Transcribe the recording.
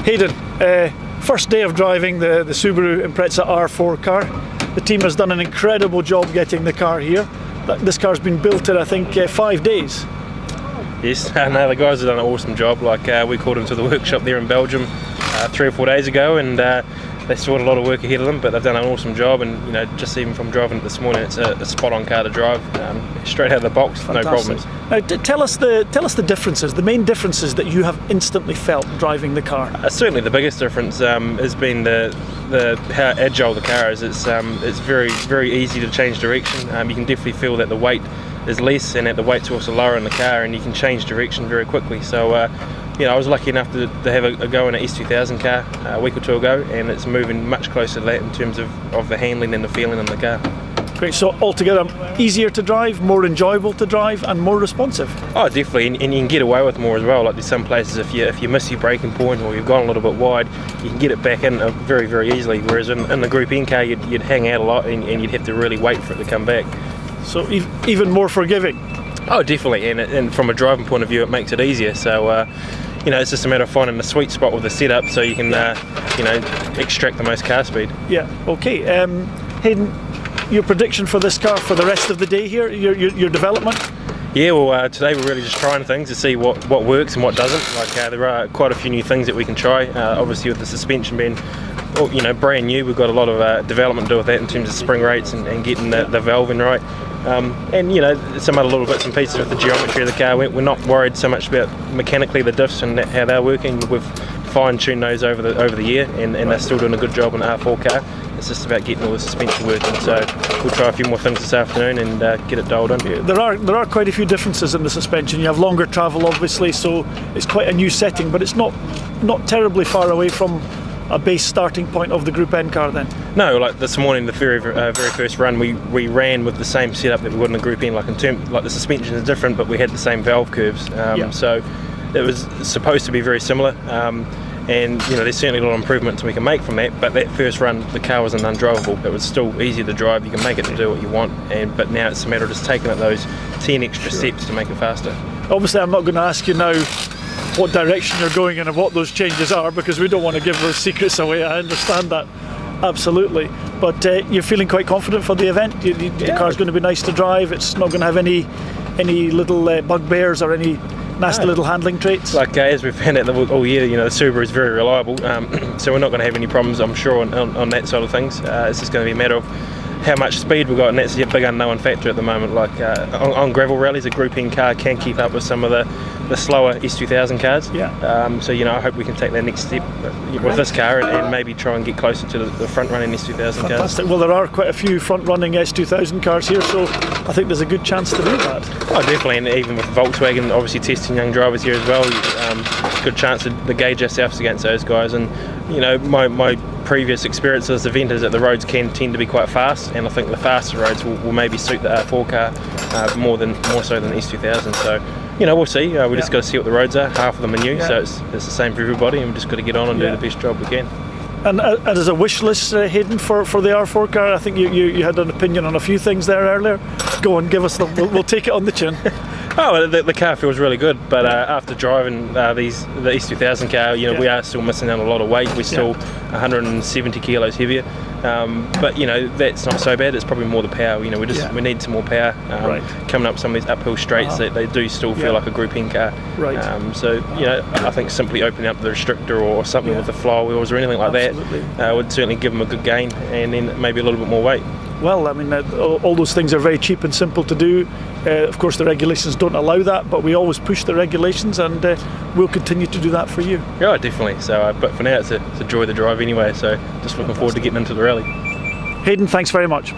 Hayden, first day of driving the Subaru Impreza R4 car. The team has done an incredible job getting the car here. This car's been built in, I think, 5 days. Yes, no, the guys have done an awesome job. We called them to the workshop there in Belgium 3 or 4 days ago, and they still had a lot of work ahead of them, but they've done an awesome job. And just even from driving it this morning, it's a spot-on car to drive, straight out of the box. Fantastic. No problems. Now, tell us the differences, the main differences that you have instantly felt driving the car. Certainly, the biggest difference has been how agile the car is. It's very, very easy to change direction. You can definitely feel that the weight is less, and that the weight's also lower in the car, and you can change direction very quickly. So I was lucky enough to have a go in an S2000 car a week or two ago, and it's moving much closer to that in terms of the handling and the feeling in the car. Great, so altogether easier to drive, more enjoyable to drive, and more responsive. Oh, definitely, and you can get away with more as well. Like there's some places, if you miss your braking point or you've gone a little bit wide, you can get it back in very, very easily, whereas in the Group N car you'd hang out a lot, and you'd have to really wait for it to come back. So even more forgiving. Oh, definitely, and from a driving point of view it makes it easier. So it's just a matter of finding the sweet spot with the setup so you can extract the most car speed. Yeah, okay. Hayden, your prediction for this car for the rest of the day here, your development? Yeah, well, today we're really just trying things to see what works and what doesn't. There are quite a few new things that we can try. Obviously, with the suspension being brand new, we've got a lot of development to do with that in terms of spring rates and getting the valving right. And some other little bits and pieces with the geometry of the car. We're not worried so much about mechanically the diffs and how they're working. We've fine-tuned those over the year, and they're still doing a good job on the R4 car. It's just about getting all the suspension working. So we'll try a few more things this afternoon and get it dialed in. Yeah, there are quite a few differences in the suspension. You have longer travel, obviously, so it's quite a new setting, but it's not terribly far away from a base starting point of the Group N car then? No, like this morning, the very first run, we ran with the same setup that we would in the Group N. Like the suspension is different, but we had the same valve curves. So it was supposed to be very similar. And there's certainly a lot of improvements we can make from that. But that first run, the car wasn't undrivable. It was still easier to drive. You can make it to do what you want. But now it's a matter of just taking it those 10 extra steps to make it faster. Obviously, I'm not going to ask you now what direction you're going in and what those changes are, because we don't want to give those secrets away. I understand that, absolutely. But you're feeling quite confident for the event? The car's going to be nice to drive. It's not going to have any little bugbears or any nasty little handling traits? As we've found out all year, the Subaru is very reliable, so we're not going to have any problems, I'm sure, on that side of things. It's just going to be a matter of how much speed we've got, and that's a big unknown factor at the moment. On gravel rallies, a Group N car can keep up with some of the slower S2000 cars. I hope we can take that next step with this car and maybe try and get closer to the front-running S2000 cars. Fantastic. Well, there are quite a few front-running S2000 cars here, so I think there's a good chance to do that. Oh, definitely, and even with Volkswagen obviously testing young drivers here as well, good chance to gauge ourselves against those guys. And my previous experience of this event is that the roads can tend to be quite fast, and I think the faster roads will maybe suit the R4 car more so than the S2000. So we'll see. We just got to see what the roads are. Half of them are new, so it's the same for everybody, and we've just got to get on and do the best job we can. And as a wish list, Hayden, for the R4 car, I think you had an opinion on a few things there earlier. Go on, give us them. We'll take it on the chin. The car feels really good, but after driving the S2000 car, we are still missing out a lot of weight. We're still 170 kilos heavier, but that's not so bad. It's probably more the power. We need some more power coming up some of these uphill straights. They do still feel like a Group N car. I think simply opening up the restrictor or something with the flywheels or anything like that would certainly give them a good gain, and then maybe a little bit more weight. Well, I mean, all those things are very cheap and simple to do. Of course, the regulations don't allow that, but we always push the regulations, and we'll continue to do that for you. Yeah, definitely. So, but for now, it's a joy to drive anyway. So, just looking forward to getting into the rally. Hayden, thanks very much.